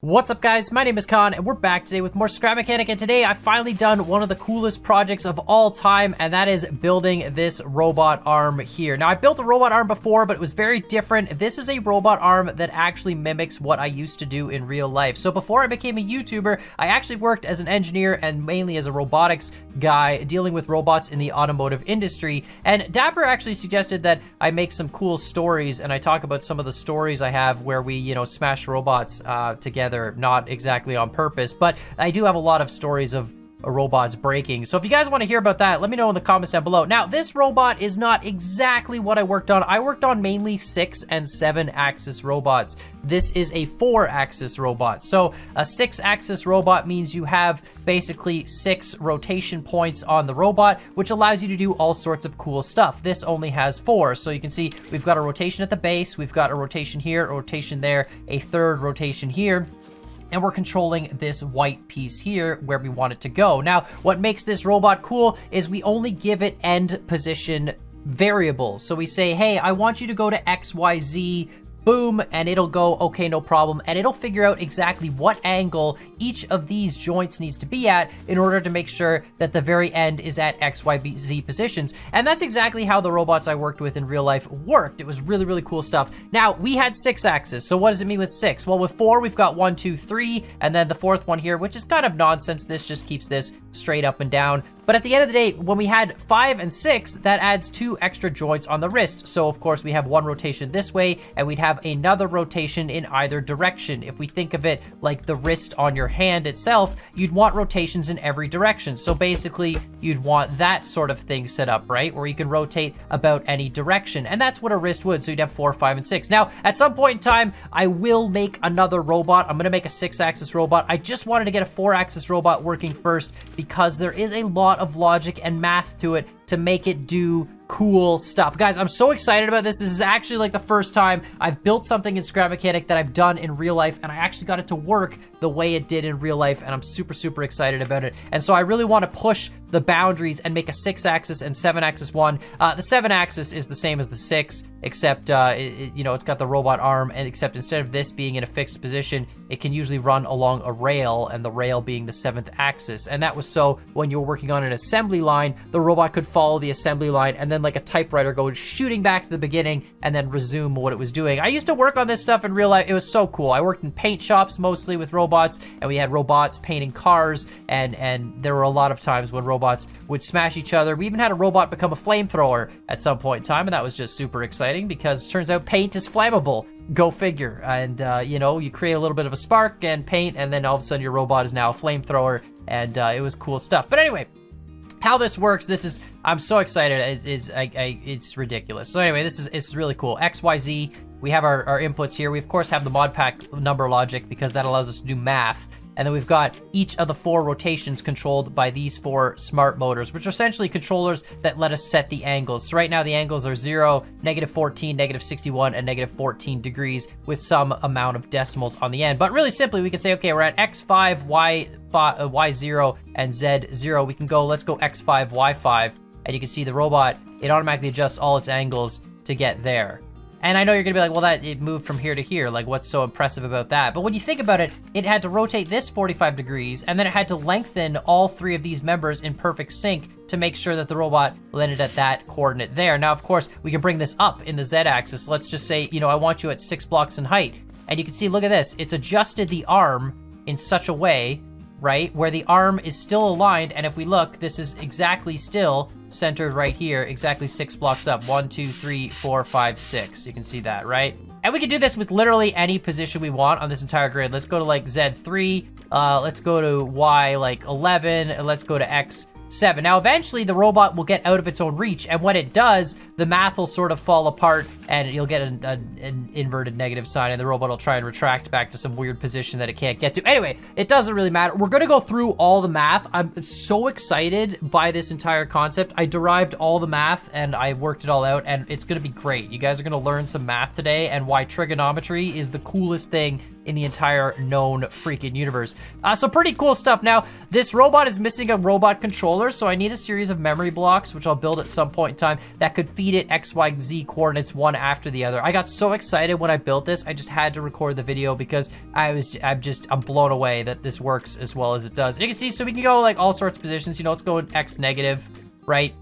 What's up guys, my name is Khan and we're back today with more Scrap Mechanic, and today I've finally done one of the coolest projects of all time, and that is building this robot arm here. Now I built a robot arm before, but it was very different. This is a robot arm that actually mimics what I used to do in real life. So before I became a YouTuber, I actually worked as an engineer and mainly as a robotics guy dealing with robots in the automotive industry. And Dapper actually suggested that I make some cool stories, and I talk about some of the stories I have where we, smash robots together. Not exactly on purpose, but I do have a lot of stories of robots breaking. So if you guys want to hear about that, let me know in the comments down below. Now, this robot is not exactly what I worked on. I worked on mainly 6 and 7 axis robots. This is a 4 axis robot. So a 6 axis robot means you have basically 6 rotation points on the robot, which allows you to do all sorts of cool stuff. This only has 4. So you can see we've got a rotation at the base, we've got a rotation here, a rotation there, a third rotation here, and we're controlling this white piece here where we want it to go. Now, what makes this robot cool is we only give it end position variables. So we say, hey, I want you to go to X, Y, Z, boom, and it'll go, okay, no problem. And it'll figure out exactly what angle each of these joints needs to be at in order to make sure that the very end is at X, Y, Z positions. And that's exactly how the robots I worked with in real life worked. It was really, really cool stuff. Now, we had 6 axes. So what does it mean with 6? Well, with 4, we've got 1, 2, 3, and then the 4th one here, which is kind of nonsense. This just keeps this straight up and down. But at the end of the day, when we had 5 and 6, that adds 2 extra joints on the wrist. So of course we have one rotation this way, and we'd have another rotation in either direction. If we think of it like the wrist on your hand itself, you'd want rotations in every direction. So basically you'd want that sort of thing set up, right? Where you can rotate about any direction. And that's what a wrist would. So you'd have 4, 5, and 6. Now, at some point in time, I will make another robot. I'm gonna make a 6-axis robot. I just wanted to get a 4-axis robot working first because there is a lot of logic and math to it to make it do cool stuff. Guys, I'm so excited about this. This is actually like the first time I've built something in Scrap Mechanic that I've done in real life, and I actually got it to work the way it did in real life, and I'm super, super excited about it. And so I really want to push the boundaries and make a 6-axis and 7-axis one. The 7-axis is the same as the 6, except it's got the robot arm, and except instead of this being in a fixed position, it can usually run along a rail, and the rail being the 7th axis. And that was so when you were working on an assembly line, the robot could follow the assembly line and then like a typewriter go shooting back to the beginning and then resume what it was doing. I used to work on this stuff in real life. It was so cool. I worked in paint shops mostly with robots, and we had robots painting cars, and there were a lot of times when robots would smash each other. We even had a robot become a flamethrower at some point in time, and that was just super exciting because it turns out paint is flammable. Go figure. And you create a little bit of a spark and paint, and then all of a sudden your robot is now a flamethrower, and it was cool stuff. But anyway, how this works, I'm so excited, it's ridiculous. So anyway, this is really cool. X, Y, Z, we have our inputs here. We of course have the mod pack number logic because that allows us to do math. And then we've got each of the 4 rotations controlled by these 4 smart motors, which are essentially controllers that let us set the angles. So right now the angles are 0, -14, -61, and -14 degrees with some amount of decimals on the end. But really simply, we can say, okay, we're at X5, Y0, and Z0. We can go, let's go X5, Y5. And you can see the robot, it automatically adjusts all its angles to get there. And I know you're gonna be like, well, it moved from here to here. Like, what's so impressive about that? But when you think about it, it had to rotate this 45 degrees, and then it had to lengthen all 3 of these members in perfect sync to make sure that the robot landed at that coordinate there. Now, of course, we can bring this up in the Z-axis. Let's just say, I want you at 6 blocks in height. And you can see, look at this. It's adjusted the arm in such a way, right, where the arm is still aligned, and if we look, this is exactly still centered right here, exactly 6 blocks up. 1, 2, 3, 4, 5, 6. You can see that, right? And we can do this with literally any position we want on this entire grid. Let's go to like Z3, let's go to Y like 11, and let's go to X 7. Now, eventually the robot will get out of its own reach, and when it does, the math will sort of fall apart, and you'll get an inverted negative sign, and the robot will try and retract back to some weird position that it can't get to. Anyway, it doesn't really matter. We're gonna go through all the math. I'm so excited by this entire concept. I derived all the math, and I worked it all out, and it's gonna be great. You guys are gonna learn some math today, and why trigonometry is the coolest thing in the entire known freaking universe. So pretty cool stuff. Now, this robot is missing a robot controller, so I need a series of memory blocks, which I'll build at some point in time, that could feed it X, Y, Z coordinates one after the other. I got so excited when I built this, I just had to record the video because I'm blown away that this works as well as it does. And you can see, so we can go like all sorts of positions. You know, let's go in X negative, right?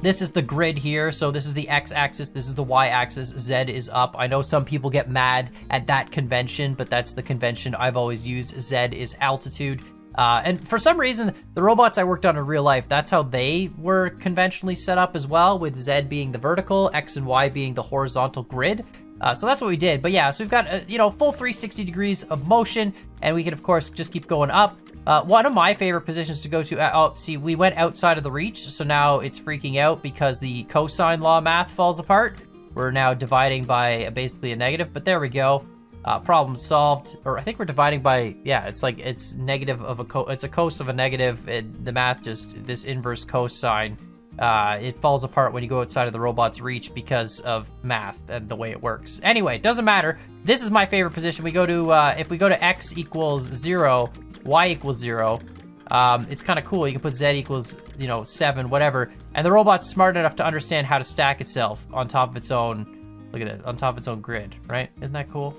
This is the grid here, so this is the X-axis, this is the Y-axis, Z is up. I know some people get mad at that convention, but that's the convention I've always used. Z is altitude. And for some reason, the robots I worked on in real life, that's how they were conventionally set up as well, with Z being the vertical, X and Y being the horizontal grid. So that's what we did. But yeah, so we've got, you know, full 360 degrees of motion, and we can, of course, just keep going up. One of my favorite positions to go to, see, we went outside of the reach, so now it's freaking out because the cosine law math falls apart. We're now dividing by basically a negative, but there we go. Problem solved. Or I think we're dividing by, yeah, it's like, it's negative of it's a cos of a negative. The math just, this inverse cosine, it falls apart when you go outside of the robot's reach because of math and the way it works. Anyway, doesn't matter. This is my favorite position. We go to, if we go to X equals 0, Y equals 0, it's kind of cool. You can put Z equals, you know, 7, whatever. And the robot's smart enough to understand how to stack itself on top of its own, look at it, on top of its own grid, right? Isn't that cool?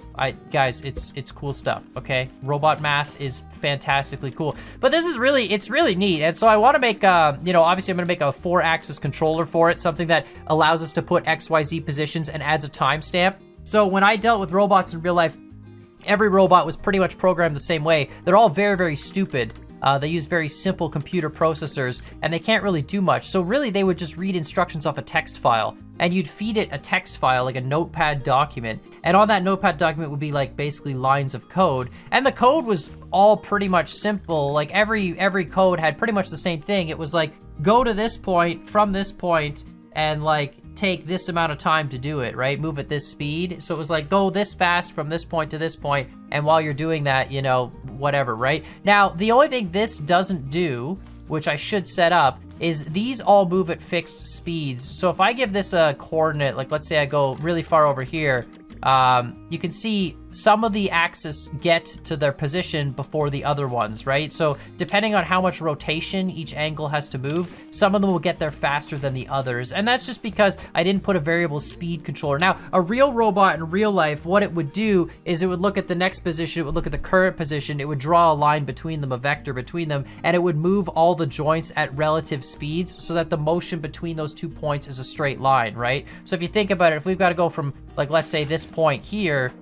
Guys, it's cool stuff, okay? Robot math is fantastically cool. But this is really, it's really neat. And so I want to make, you know, obviously I'm going to make a 4-axis controller for it, something that allows us to put X, Y, Z positions and adds a timestamp. So when I dealt with robots in real life, every robot was pretty much programmed the same way. They're all very, very stupid. They use very simple computer processors, and they can't really do much. So really, they would just read instructions off a text file, and you'd feed it a text file, like a notepad document. And on that notepad document would be like basically lines of code. And the code was all pretty much simple. Like every code had pretty much the same thing. It was like, go to this point, from this point, and like take this amount of time to do it, right? Move at this speed. So it was like, go this fast from this point to this point, and while you're doing that, you know, whatever, right? Now, the only thing this doesn't do, which I should set up, is these all move at fixed speeds. So if I give this a coordinate, like let's say I go really far over here, you can see some of the axes get to their position before the other ones, right? So depending on how much rotation each angle has to move, some of them will get there faster than the others. And that's just because I didn't put a variable speed controller. Now, a real robot in real life, what it would do is it would look at the next position, it would look at the current position, it would draw a line between them, a vector between them, and it would move all the joints at relative speeds so that the motion between those 2 points is a straight line, right? So if you think about it, if we've got to go from, like, let's say this point here,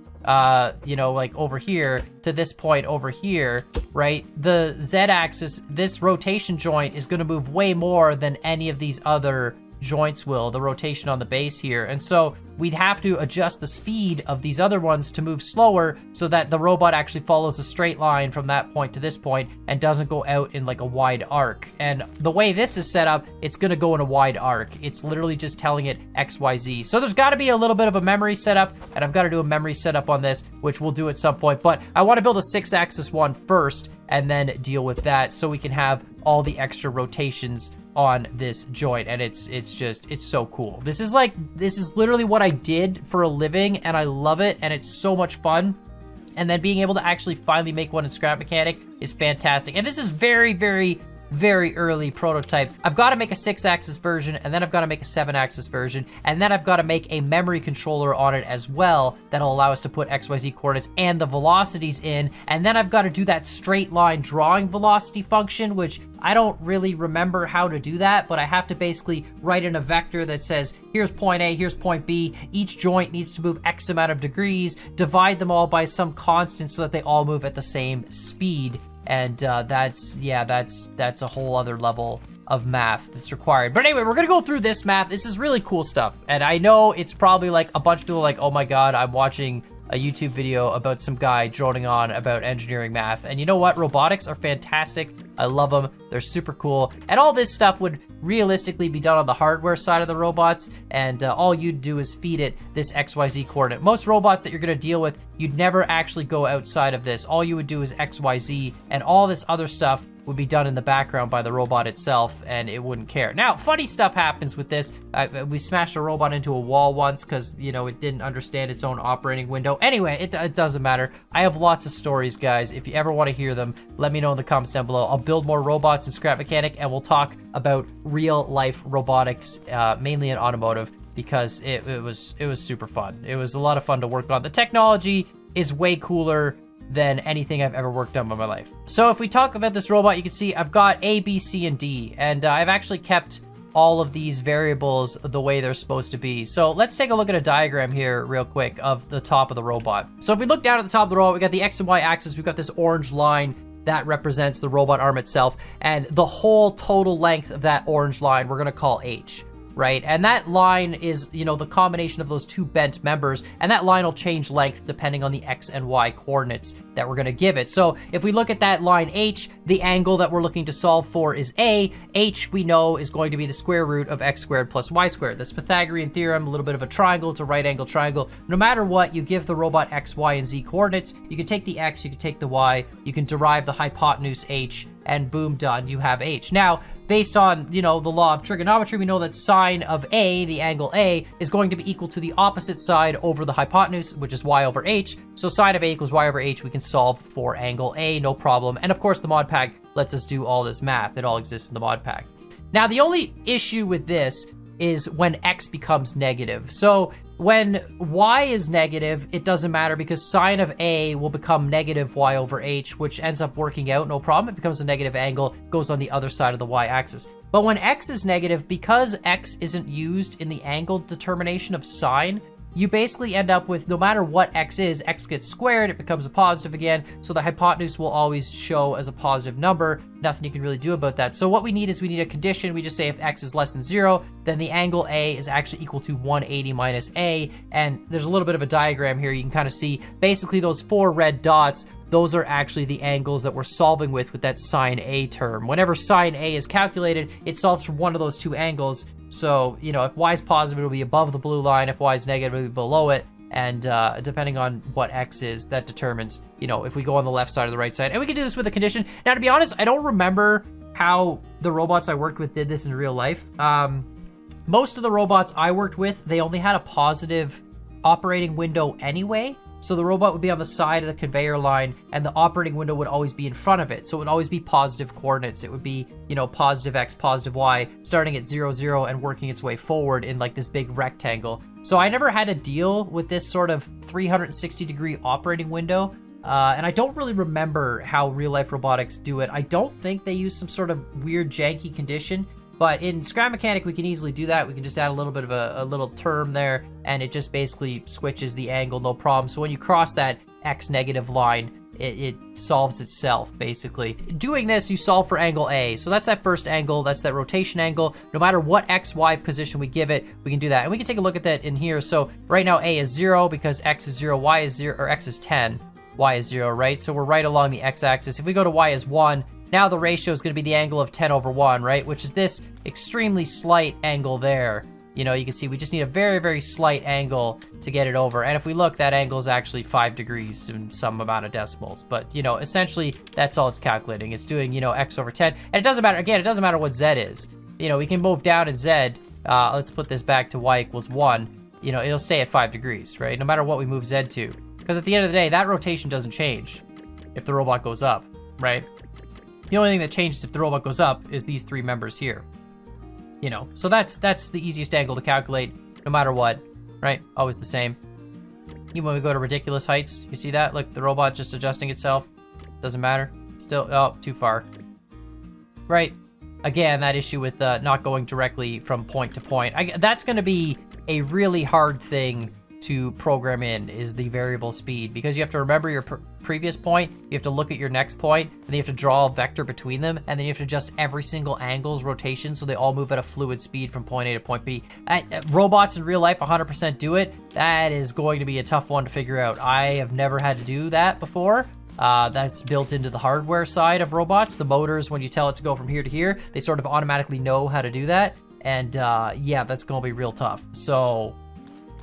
you know, like over here to this point over here, right? The Z-axis, this rotation joint is going to move way more than any of these other joints will, the rotation on the base here. And so we'd have to adjust the speed of these other ones to move slower so that the robot actually follows a straight line from that point to this point and doesn't go out in like a wide arc. And the way this is set up, it's gonna go in a wide arc. It's literally just telling it X, Y, Z. So there's gotta be a little bit of a memory setup, and I've gotta do a memory setup on this, which we'll do at some point. But I wanna build a 6-axis one first and then deal with that so we can have all the extra rotations on this joint. And it's so cool. This is literally what I did for a living, and I love it, and it's so much fun. And then being able to actually finally make one in Scrap Mechanic is fantastic. And this is very, very, very early prototype. I've got to make a 6-axis version, and then I've got to make a 7-axis version, and then I've got to make a memory controller on it as well that'll allow us to put XYZ coordinates and the velocities in. And then I've got to do that straight line drawing velocity function, which I don't really remember how to do that, but I have to basically write in a vector that says, here's point A, here's point B. Each joint needs to move X amount of degrees, divide them all by some constant so that they all move at the same speed. And that's a whole other level of math that's required. But anyway, we're gonna go through this math. This is really cool stuff. And I know it's probably like a bunch of people like, oh my God, I'm watching a YouTube video about some guy droning on about engineering math. And you know what? Robotics are fantastic. I love them. They're super cool. And all this stuff would realistically be done on the hardware side of the robots. And all you'd do is feed it this XYZ coordinate. Most robots that you're gonna deal with, you'd never actually go outside of this. All you would do is XYZ, and all this other stuff would be done in the background by the robot itself, and it wouldn't care. Now, funny stuff happens with this. We smashed a robot into a wall once because, you know, it didn't understand its own operating window. Anyway, it doesn't matter. I have lots of stories, guys. If you ever want to hear them, let me know in the comments down below. I'll build more robots in Scrap Mechanic, and we'll talk about real-life robotics, mainly in automotive, because it was super fun. It was a lot of fun to work on. The technology is way cooler than anything I've ever worked on in my life. So if we talk about this robot, you can see I've got A, B, C, and D, and I've actually kept all of these variables the way they're supposed to be. So let's take a look at a diagram here real quick of the top of the robot. So if we look down at the top of the robot, we got the X and Y axis, we've got this orange line that represents the robot arm itself, and the whole total length of that orange line we're gonna call H. Right, and that line is, you know, the combination of those two bent members, and that line will change length depending on the X and Y coordinates that we're gonna give it. So if we look at that line H, the angle that we're looking to solve for is A. H, we know, is going to be the square root of X squared plus Y squared. That's Pythagorean theorem, a little bit of a triangle. It's a right angle triangle. No matter what, you give the robot X, Y, and Z coordinates. You can take the X, you can take the Y, you can derive the hypotenuse H, and boom, done, you have H. Now, based on, you know, the law of trigonometry, we know that sine of A, the angle A, is going to be equal to the opposite side over the hypotenuse, which is Y over H. So sine of A equals Y over H, we can solve for angle A, no problem. And of course, the mod pack lets us do all this math. It all exists in the mod pack. Now, the only issue with this is when X becomes negative. So when Y is negative, it doesn't matter because sine of A will become negative Y over H, which ends up working out, no problem. It becomes a negative angle, goes on the other side of the Y axis. But when X is negative, because X isn't used in the angle determination of sine, you basically end up with, no matter what X is, X gets squared, it becomes a positive again, so the hypotenuse will always show as a positive number. Nothing you can really do about that. So what we need is we need a condition. We just say if X is less than 0, then the angle A is actually equal to 180 minus A, and there's a little bit of a diagram here. You can kind of see basically those 4 red dots, those are actually the angles that we're solving with that sine A term. Whenever sine A is calculated, it solves for one of those 2 angles. So, you know, if Y is positive, it'll be above the blue line. If Y is negative, it'll be below it. And depending on what X is, that determines, you know, if we go on the left side or the right side. And we can do this with a condition. Now, to be honest, I don't remember how the robots I worked with did this in real life. Most of the robots I worked with, they only had a positive operating window anyway. So the robot would be on the side of the conveyor line, and the operating window would always be in front of it. So it would always be positive coordinates. It would be, you know, positive X, positive Y, starting at 0, 0, and working its way forward in like this big rectangle. So I never had to deal with this sort of 360-degree operating window. And I don't really remember how real-life robotics do it. I don't think they use some sort of weird, janky condition. But in Scrap Mechanic, we can easily do that. We can just add a little bit of a little term there, and it just basically switches the angle, no problem. So when you cross that X negative line, it solves itself, basically. Doing this, you solve for angle A. So that's that first angle, that's that rotation angle. No matter what X, Y position we give it, we can do that. And we can take a look at that in here. So right now, A is 0 because X is 0, Y is 0, or X is 10, Y is 0, right? So we're right along the X axis. If we go to Y as 1, now the ratio is going to be the angle of 10 over 1, right? Which is this extremely slight angle there. You know, you can see we just need a very, very slight angle to get it over. And if we look, that angle is actually 5 degrees in some amount of decimals. But, you know, essentially, that's all it's calculating. It's doing, you know, X over 10. And it doesn't matter, again, it doesn't matter what Z is. You know, we can move down in Z. Let's put this back to Y equals 1. You know, it'll stay at 5 degrees, right? No matter what we move Z to. Because at the end of the day, that rotation doesn't change if the robot goes up, right? The only thing that changes if the robot goes up is these 3 members here. You know, so that's the easiest angle to calculate, no matter what, right? Always the same. Even when we go to ridiculous heights, you see that? Look, the robot just adjusting itself. Doesn't matter. Still, oh, too far. Right? Again, that issue with not going directly from point to point. That's going to be a really hard thing to program in, is the variable speed, because you have to remember your previous point, you have to look at your next point, and then you have to draw a vector between them, and then you have to adjust every single angle's rotation so they all move at a fluid speed from point A to point B. Robots in real life 100% do it. That is going to be a tough one to figure out. I have never had to do that before. That's built into the hardware side of robots. The motors, when you tell it to go from here to here, they sort of automatically know how to do that. And yeah, that's gonna be real tough. So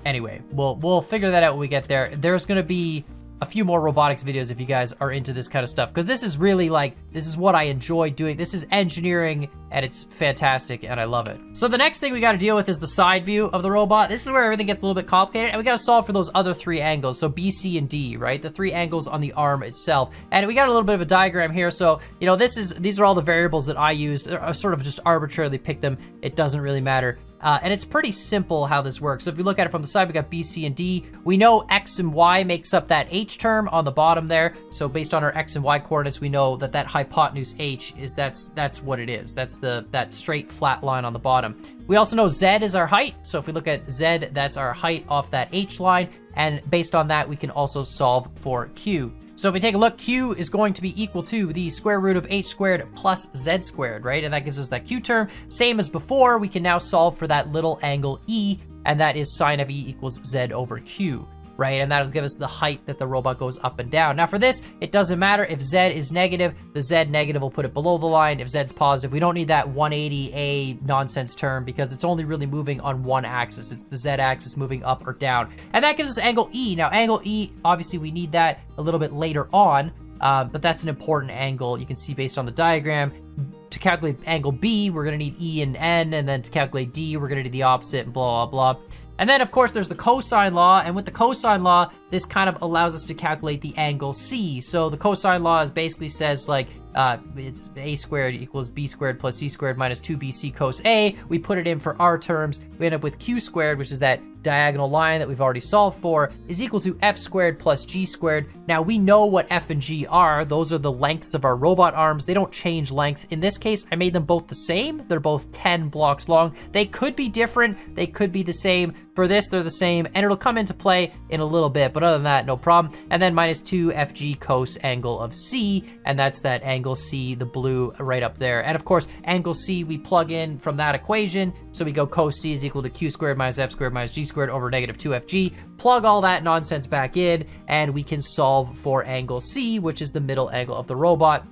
anyway, we'll figure that out when we get there. There's gonna be a few more robotics videos if you guys are into this kind of stuff, because this is really like, this is what I enjoy doing. This is engineering and it's fantastic and I love it. So the next thing we got to deal with is the side view of the robot. This is where everything gets a little bit complicated, and we got to solve for those other 3 angles. So B, C, and D, right? The 3 angles on the arm itself. And we got a little bit of a diagram here. So, you know, these are all the variables that I used. I sort of just arbitrarily picked them. It doesn't really matter. And it's pretty simple how this works. So if you look at it from the side, we got B, C, and D. We know X and Y makes up that H term on the bottom there. So based on our X and Y coordinates, we know that that hypotenuse H is, that's what it is. That's that straight flat line on the bottom. We also know Z is our height. So if we look at Z, that's our height off that H line. And based on that, we can also solve for Q. So if we take a look, Q is going to be equal to the square root of H squared plus Z squared, right? And that gives us that Q term. Same as before, we can now solve for that little angle E, and that is sine of E equals Z over Q, right? And that'll give us the height that the robot goes up and down. Now for this, it doesn't matter if Z is negative, the Z negative will put it below the line. If Z's positive, we don't need that 180A nonsense term because it's only really moving on one axis. It's the Z axis moving up or down. And that gives us angle E. Now angle E, obviously we need that a little bit later on, but that's an important angle. You can see based on the diagram. To calculate angle B, we're gonna need E and N, and then to calculate D, we're gonna do the opposite and blah, blah, blah. And then, of course, there's the cosine law, and with the cosine law, this kind of allows us to calculate the angle C. So the cosine law is basically says, like, it's A squared equals B squared plus C squared minus 2BC cos A. We put it in for our terms. We end up with Q squared, which is that diagonal line that we've already solved for, is equal to F squared plus G squared. Now, we know what F and G are. Those are the lengths of our robot arms. They don't change length. In this case, I made them both the same. They're both 10 blocks long. They could be different. They could be the same. For this, they're the same, and it'll come into play in a little bit, but other than that, no problem. And then minus 2FG cos angle of C, and that's that angle C, the blue right up there. And of course, angle C, we plug in from that equation, so we go cos C is equal to Q squared minus F squared minus G squared over negative 2FG. Plug all that nonsense back in, and we can solve for angle C, which is the middle angle of the robot.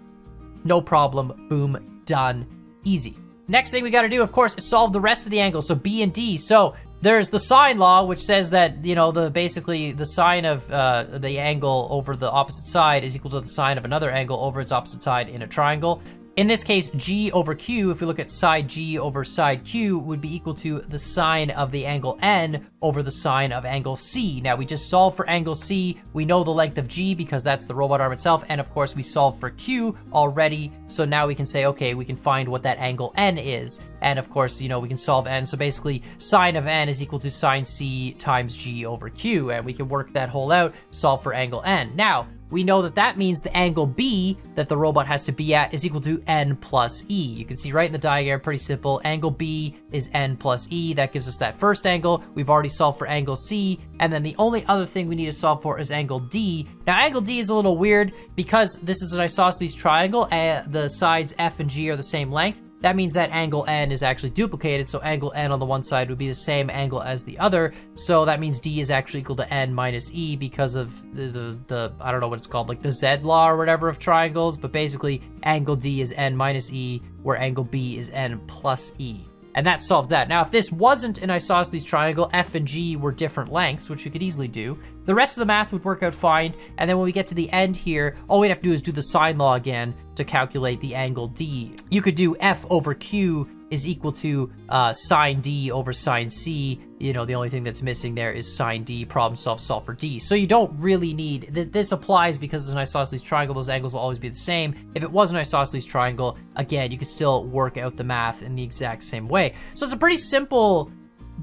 No problem, boom, done, easy. Next thing we gotta do, of course, is solve the rest of the angles, so B and D. So there's the sine law, which says that, you know, basically the sine of the angle over the opposite side is equal to the sine of another angle over its opposite side in a triangle. In this case, G over Q, if we look at side G over side Q, would be equal to the sine of the angle N over the sine of angle C. Now, we just solve for angle C. We know the length of G because that's the robot arm itself. And of course, we solve for Q already. So now we can say, okay, we can find what that angle N is. And of course, you know, we can solve N. So basically, sine of N is equal to sine C times G over Q. And we can work that whole out, solve for angle N. Now, we know that that means the angle B that the robot has to be at is equal to N plus E. You can see right in the diagram, pretty simple. Angle B is N plus E. That gives us that first angle. We've already solved for angle C. And then the only other thing we need to solve for is angle D. Now, angle D is a little weird because this is an isosceles triangle. The sides F and G are the same length. That means that angle N is actually duplicated, so angle N on the one side would be the same angle as the other, so that means D is actually equal to N minus E because of the I don't know what it's called, like the Z law or whatever of triangles, but basically angle D is N minus E, where angle B is N plus E. And that solves that. Now, if this wasn't an isosceles triangle, F and G were different lengths, which we could easily do, the rest of the math would work out fine. And then when we get to the end here, all we'd have to do is do the sine law again to calculate the angle D. You could do F over Q is equal to sine D over sine C. You know, the only thing that's missing there is sine D, problem solve for D. So you don't really need, this applies because it's an isosceles triangle, those angles will always be the same. If it was an isosceles triangle, again, you could still work out the math in the exact same way. So it's a pretty simple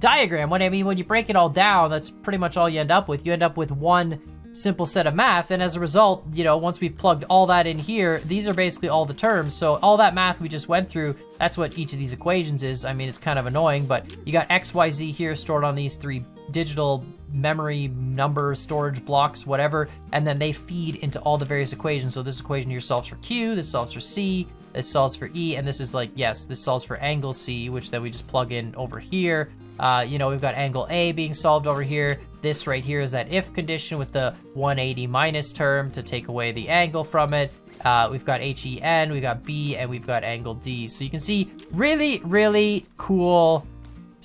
diagram. When you break it all down, that's pretty much all you end up with. You end up with one simple set of math, and as a result, you know, once we've plugged all that in here, these are basically all the terms. So all that math we just went through, that's what each of these equations is. I mean, it's kind of annoying, but you got X, Y, Z here stored on these 3 digital memory number storage blocks, whatever, and then they feed into all the various equations. So this equation here solves for Q, this solves for C, this solves for E, and this is like, yes, this solves for angle C, which then we just plug in over here. You know, we've got angle A being solved over here. This right here is that if condition with the 180 minus term to take away the angle from it. We've got HEN, we've got B, and we've got angle D. So you can see really, really cool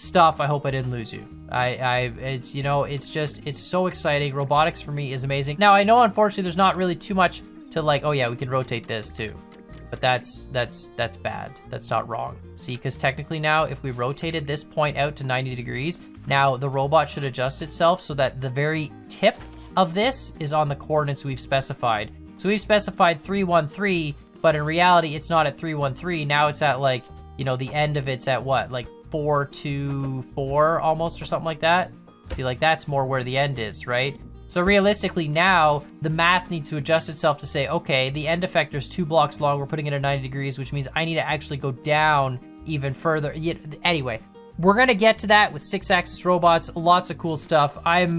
stuff. I hope I didn't lose you. It's, you know, it's so exciting. Robotics for me is amazing. Now, I know, unfortunately, there's not really too much to like, oh yeah, we can rotate this too. But that's bad. That's not wrong. See, because technically now, if we rotated this point out to 90 degrees, now the robot should adjust itself so that the very tip of this is on the coordinates we've specified. So we've specified 313, but in reality, it's not at 313. Now it's at like, you know, the end of it's at what, like 424 almost or something like that. See, like that's more where the end is, right? So realistically now, the math needs to adjust itself to say, okay, the end effector is 2 blocks long. We're putting it at 90 degrees, which means I need to actually go down even further. Anyway, we're gonna get to that with 6-axis robots. Lots of cool stuff. I'm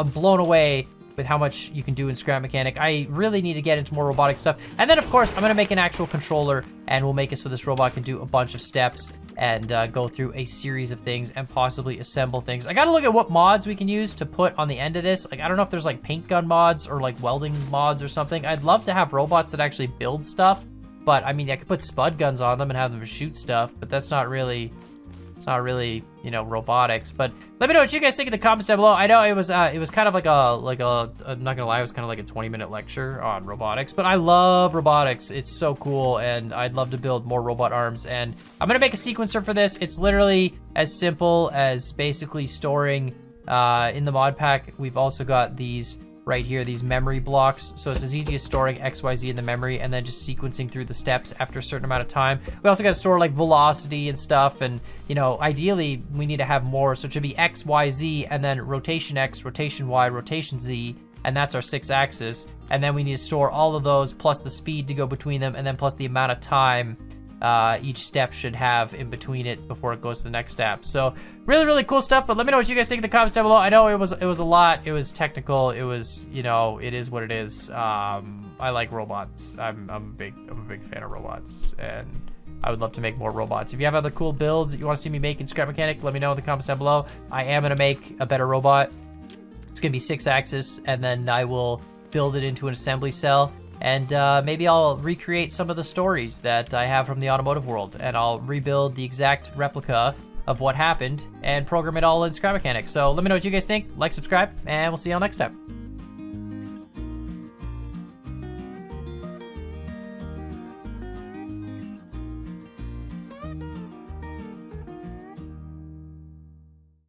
blown away with how much you can do in Scrap Mechanic. I really need to get into more robotic stuff. And then of course, I'm gonna make an actual controller and we'll make it so this robot can do a bunch of steps and go through a series of things and possibly assemble things. I gotta look at what mods we can use to put on the end of this. Like, I don't know if there's like paint gun mods or like welding mods or something. I'd love to have robots that actually build stuff, but I mean, I could put spud guns on them and have them shoot stuff, but that's not really, it's not really, you know, robotics. But let me know what you guys think in the comments down below. I know it was kind of like I'm not gonna lie, it was kind of like a 20-minute lecture on robotics, but I love robotics. It's so cool, and I'd love to build more robot arms. And I'm gonna make a sequencer for this. It's literally as simple as basically storing in the mod pack. We've also got these right here, these memory blocks. So it's as easy as storing XYZ in the memory and then just sequencing through the steps after a certain amount of time. We also got to store like velocity and stuff. And, you know, ideally we need to have more. So it should be X, Y, Z, and then rotation X, rotation Y, rotation Z. And that's our 6-axis. And then we need to store all of those plus the speed to go between them. And then plus the amount of time each step should have in between it before it goes to the next step. So really cool stuff. But let me know what you guys think in the comments down below. I know it was a lot. It was technical. It was, you know, it is what it is. I like robots. I'm a big fan of robots, and I would love to make more robots. If you have other cool builds that you want to see me make in Scrap Mechanic, let me know in the comments down below. I am gonna make a better robot. It's gonna be 6-axis, and then I will build it into an assembly cell. And maybe I'll recreate some of the stories that I have from the automotive world, and I'll rebuild the exact replica of what happened and program it all in Scrap Mechanic. So let me know what you guys think. Like, subscribe, and we'll see you all next time.